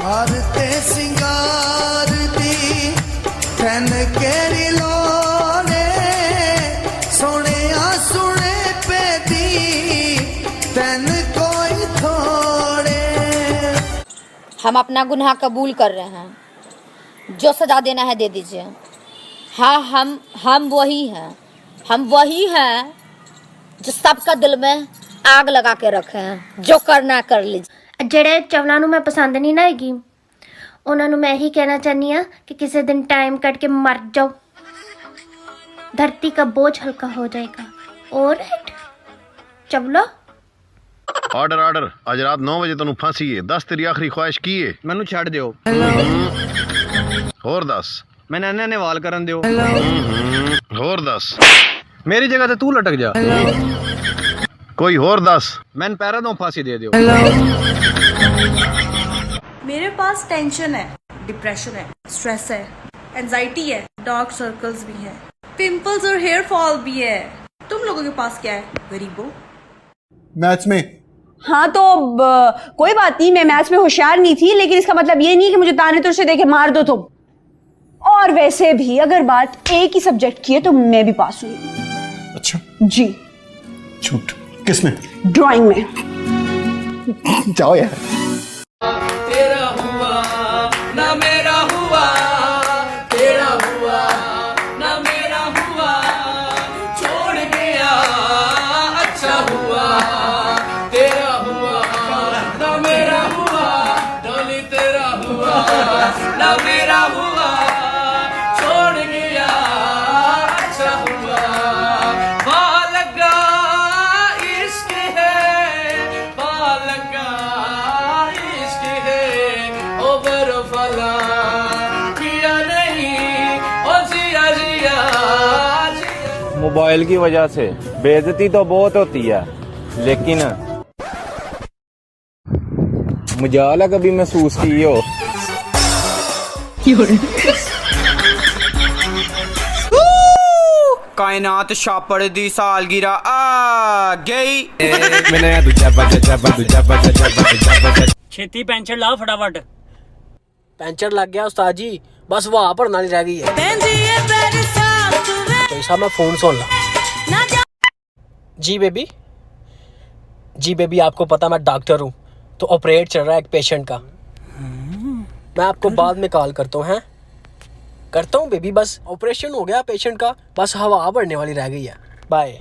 आरते सिंगार दी तन केरी लोने सोने सुने पे दी तन कोई थोड़े। हम अपना गुनाह कबूल कर रहे हैं, जो सजा देना है दे दीजिए। हाँ, हम वही हैं जो सबका दिल में आग लगा के रखे हैं। जो करना कर लीजिए। ਜਿਹੜੇ ਚਵਲਾਂ ਨੂੰ ਮੈਂ ਪਸੰਦ ਨਹੀਂ ਨਾ ਹੈਗੀ, ਉਹਨਾਂ ਨੂੰ ਮੈਂ ਇਹੀ ਕਹਿਣਾ ਚਾਹਨੀ ਆ कि किसी दिन टाइम कट के मर जाओ, धरती का बोझ हल्का हो जाएगा। ऑलराइट चवलो। आर्डर आर्डर, आज रात 9 वजे तेन फांसी है। दस तेरी आखिरी ख्वाहिश की है? मैनू छड़ दियो। होर दस। मैं नैने ने वाल करन दियो। होर दस। मेरी जगह ते तू लटक जा। कोई होर दस। मैंने पैरा दो फांसी दे दियो। मेरे पास टेंशन है, डिप्रेशन है, स्ट्रेस है, एंजाइटी है, डार्क सर्कल्स भी हैं, पिंपल्स और हेयर फॉल भी है। तुम लोगों के पास क्या है गरीबों? मैथ्स में। हाँ तो कोई बात नहीं, मैं मैथ्स में होशियार नहीं थी, लेकिन इसका मतलब ये नहीं कि मुझे ताने तुर से देके मार दो तुम। और वैसे भी अगर बात एक ही सब्जेक्ट की है तो मैं भी पास हुई। अच्छा जी। झूठ। किस में? ड्राइंग में। जाओ यार। तेरा हुआ ना मेरा हुआ, तेरा हुआ ना मेरा हुआ, छोड़ गया अच्छा हुआ। तेरा हुआ ना मेरा हुआ, डोली तेरा हुआ ना मेरा हुआ, छोड़ गया अच्छा हुआ। बालका इश्क है, बालका इश्क है, ओ बरफला पिया नहीं, ओ जिया जिया जिया। मोबाइल की वजह से बेइज्जती तो बहुत होती है, लेकिन मुझे कभी महसूस की हो। कायनात छापड़ दी सालगिरह आ गई। छेती पेंचर लाओ फटाफट। पेंचर लग गया उस्ताद जी, बस वहाँ पर नाली रह गई है। तो साहब मैं फोन सुन ला। जी बेबी, जी बेबी आपको पता मैं डॉक्टर हूँ, तो ऑपरेट चल रहा है एक पेशेंट का। मैं आपको बाद में कॉल करता हूँ। हैं करता हूँ बेबी, बस ऑपरेशन हो गया पेशेंट का, बस हवा बढ़ने वाली रह गई है। बाय।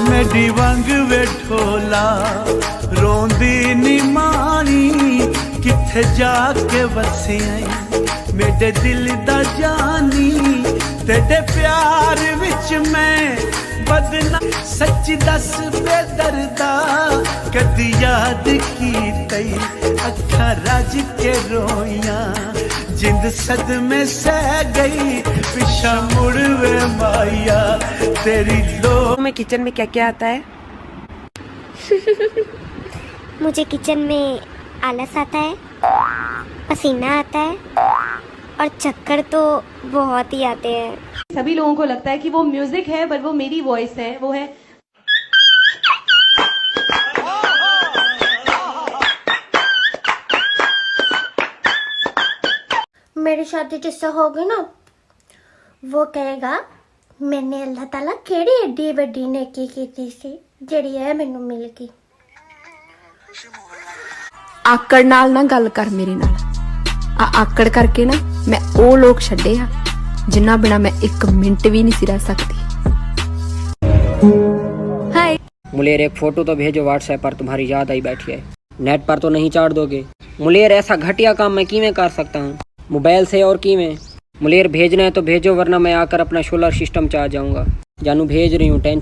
मेरी वंग वेठोला रोंदी नी मानी, किथे जाके वसिया मेरे दिल दा जानी। तेरे प्यार विच मैं बदना, सच्ची दस बेदर्दा कदी याद की तई, अखा रज के रोइया जिंद सदमे सह गई, पिछा मुड़ वे माया तेरी लो। में किचन में क्या क्या आता है? मुझे किचन में आलस आता है, पसीना आता है और चक्कर तो बहुत ही आते हैं। सभी लोगों को लगता है कि वो म्यूजिक है, पर वो मेरी वॉइस है। वो है मेरी शादी जिससे होगी ना, वो कहेगा मैंने अल्लाह ताला केड़ी एडी वड्डी नेकी कीती सी जेड़ी है मैनू मिल गई। आकड़ नाल ना गल कर मेरे नाल। आकड़ करके ना मैं वो लोग छड्डे आ जिन्ना बिना मैं एक मिनट भी नहीं रह सकती। हाय मुलेर एक फोटो तो भेजो व्हाट्सएप पर, तुम्हारी याद आई बैठी है। नेट पर तो नहीं चाड़ दोगे मुलेर, ऐसा घटिया काम मैं किवें कर सकता हूँ मोबाइल से और किवें। मुलेर भेजना है तो भेजो, वरना मैं आकर अपना सोलर सिस्टम चाह जाऊंगा। जानू भेज रही हूँ, टेंशन